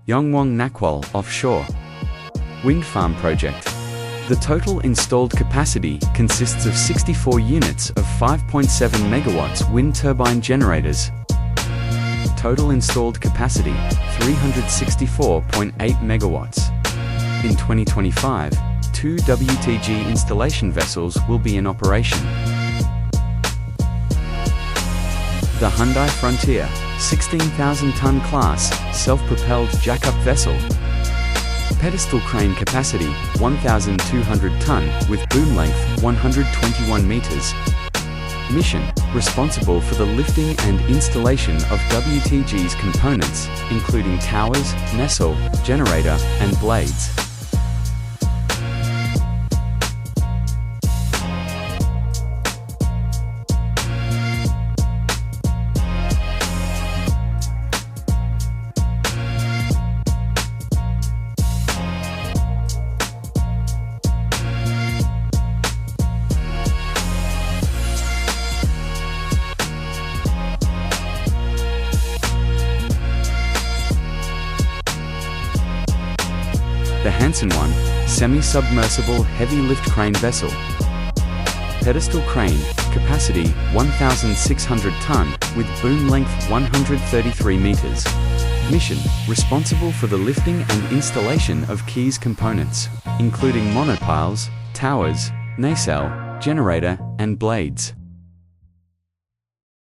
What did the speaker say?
YEONGGWANG Nakwol Offshore Wind Farm Project. The total installed capacity consists of 64 units of 5.7 megawatts wind turbine generators. Total installed capacity, 364.8 megawatts. In 2025, 2 WTG installation vessels will be in operation. The Hyundai Frontier, 16,000-ton class, self-propelled jack-up vessel. Pedestal crane capacity, 1,200 ton, with boom length, 121 meters. Mission, responsible for the lifting and installation of WTG's components, including towers, nacelle, generator, and blades. The Hanson 1, semi-submersible heavy lift crane vessel. Pedestal crane, capacity 1,600 ton, with boom length 133 meters. Mission, responsible for the lifting and installation of keys components, including monopiles, towers, nacelle, generator, and blades.